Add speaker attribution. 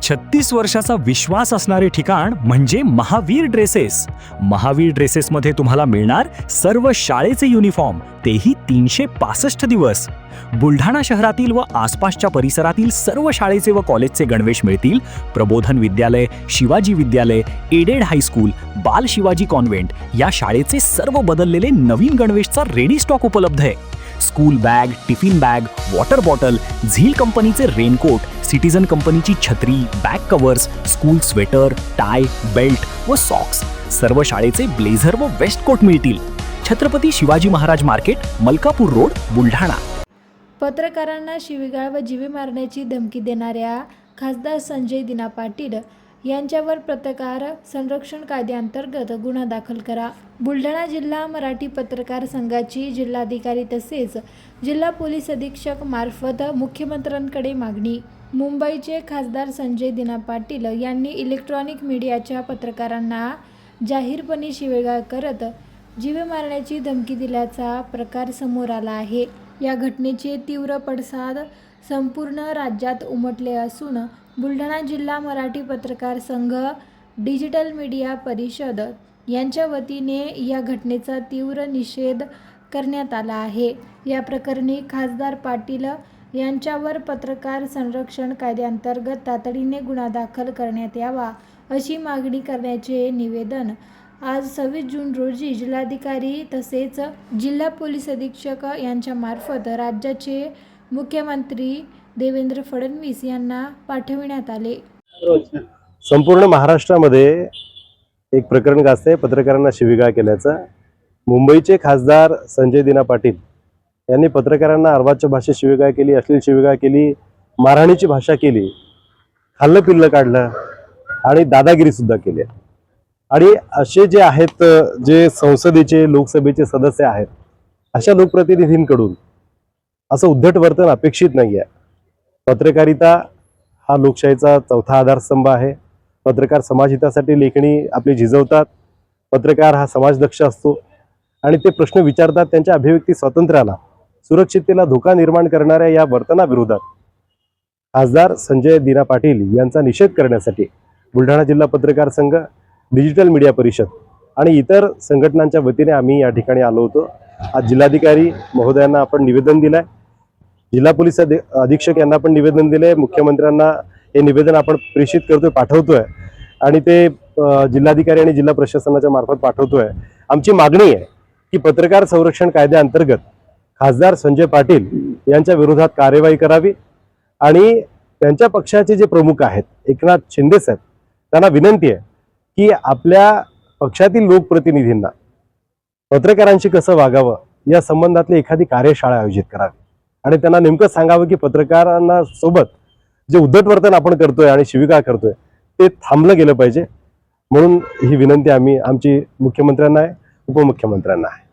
Speaker 1: 36 वर्षाचा विश्वास असणारे ठिकाण म्हणजे महावीर ड्रेसेस. महावीर ड्रेसेसमध्ये तुम्हाला मिळणार सर्व शाळेचे युनिफॉर्म, तेही 365 दिवस. बुलढाणा शहरातील व आसपासच्या परिसरातील सर्व शाळेचे व कॉलेजचे गणवेश मिळतील. प्रबोधन विद्यालय, शिवाजी विद्यालय, एडेड हायस्कूल, बाल शिवाजी कॉन्व्हेंट या शाळेचे सर्व बदललेले नवीन गणवेशचा रेडी स्टॉक उपलब्ध आहे. School bag, tiffin bag, water bottle, झील कंपनीचे रेनकोट, सिटीजन कंपनीची छत्री, back covers, school sweater, tie, belt व सॉक्स, सर्व शाळेचे ब्लेझर व वेस्ट कोट मिळतील. Chhatrapati Shivaji Maharaj market, Malkapur road, Buldhana.
Speaker 2: पत्रकारांना शिवीगाळ व जीवे मारण्याची धमकी देणाऱ्या खासदार संजय दिना पाटील यांच्यावर पत्रकार संरक्षण कायद्याअंतर्गत गुन्हा दाखल करा. बुलढाणा जिल्हा मराठी पत्रकार संघाची जिल्हाधिकारी तसेच जिल्हा पोलीस अधीक्षक मार्फत मुख्यमंत्र्यांकडे मागणी. मुंबईचे खासदार संजय दिना पाटील यांनी इलेक्ट्रॉनिक मीडियाच्या पत्रकारांना जाहीरपणे शिवीगाळ करत जीवे मारण्याची धमकी दिल्याचा प्रकार समोर आला आहे. या घटनेचे तीव्र पडसाद संपूर्ण राज्यात उमटले असून बुलढाणा जिल्हा मराठी पत्रकार संघ, डिजिटल मीडिया परिषद यांच्या वतीने या घटनेचा तीव्र निषेध करण्यात आला आहे. या प्रकरणी खासदार पाटील यांच्यावर पत्रकार संरक्षण कायद्याअंतर्गत तातडीने गुन्हा दाखल करण्यात यावा अशी मागणी करण्याचे निवेदन आज 26 जून रोजी जिल्हाधिकारी तसेच जिल्हा पोलीस अधीक्षक यांच्या मार्फत राज्याचे मुख्यमंत्री देवेंद्र फडणवीस यांना पाठविण्यात आले.
Speaker 3: संपूर्ण महाराष्ट्रामध्ये एक प्रकरण गाजते पत्रकारांना शिवीगाळ केल्याचं. मुंबईचे खासदार संजय दिना पाटील यांनी पत्रकारांना अर्वाच्य भाषेत शिवीगाळ केली, अश्लील शिवीगाळ केली, मारहाणीची भाषा केली, खाल्लं पिल्लं काढलं आणि दादागिरी सुद्धा केली. आणि असे जे आहेत, जे संसदेचे लोकसभेचे सदस्य आहेत, अशा लोकप्रतिनिधींकडून असं उद्धट वर्तन अपेक्षित नाही आहे. पत्रकारिता हा लोकशाहीचा चौथा आधारस्तंभ आहे. पत्रकार समाजहितासाठी लेखणी आपली झिजवतात. पत्रकार हा समाजदक्ष असतो आणि ते प्रश्न विचारतात. त्यांच्या अभिव्यक्ती स्वातंत्र्याला, सुरक्षिततेला धोका निर्माण करणाऱ्या या वर्तनाविरोधात खासदार संजय दिना पाटील यांचा निषेध करण्यासाठी बुलढाणा जिल्हा पत्रकार संघ, डिजिटल मीडिया परिषद आणि इतर संघटनांच्या वतीने आम्ही या ठिकाणी आलो होतो. आज जिल्हाधिकारी महोदयांना आपण निवेदन दिलंय, जिल्हा पोलीस अधीक्षक यांना पण निवेदन दिले, मुख्यमंत्र्यांना हे निवेदन आपण प्रेषित करतोय, पाठवतोय आणि ते जिल्हाधिकारी आणि जिल्हा प्रशासनाच्या मार्फत पाठवतोय. आमची मागणी आहे की पत्रकार संरक्षण कायद्याअंतर्गत खासदार संजय पाटील यांच्या विरोधात कार्यवाही करावी आणि त्यांच्या पक्षाचे जे प्रमुख आहेत एकनाथ शिंदे साहेब, त्यांना विनंती आहे की आपल्या पक्षातील लोकप्रतिनिधींना पत्रकारांशी कसं वागावं या संबंधातली एखादी कार्यशाळा आयोजित करावी आणि त्यांना नेमकं सांगावं की पत्रकारांना सोबत जे उद्धट वर्तन आपण करतोय आणि शिवीगाळ करतोय ते थांबलं गेलं पाहिजे. म्हणून ही विनंती आमची मुख्यमंत्र्यांना आहे, उपमुख्यमंत्र्यांना आहे.